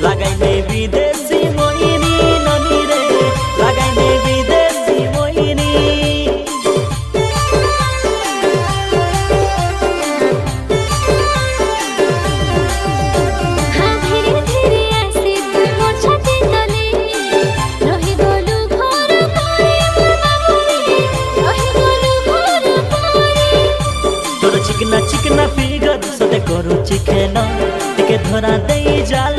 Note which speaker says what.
Speaker 1: লাগাইলে বিদেশি মইনি ননি রে লাগাইলে বিদেশি মইনি चिकना चिकना फिगर सते करूची खेल टिके धरा दे जाल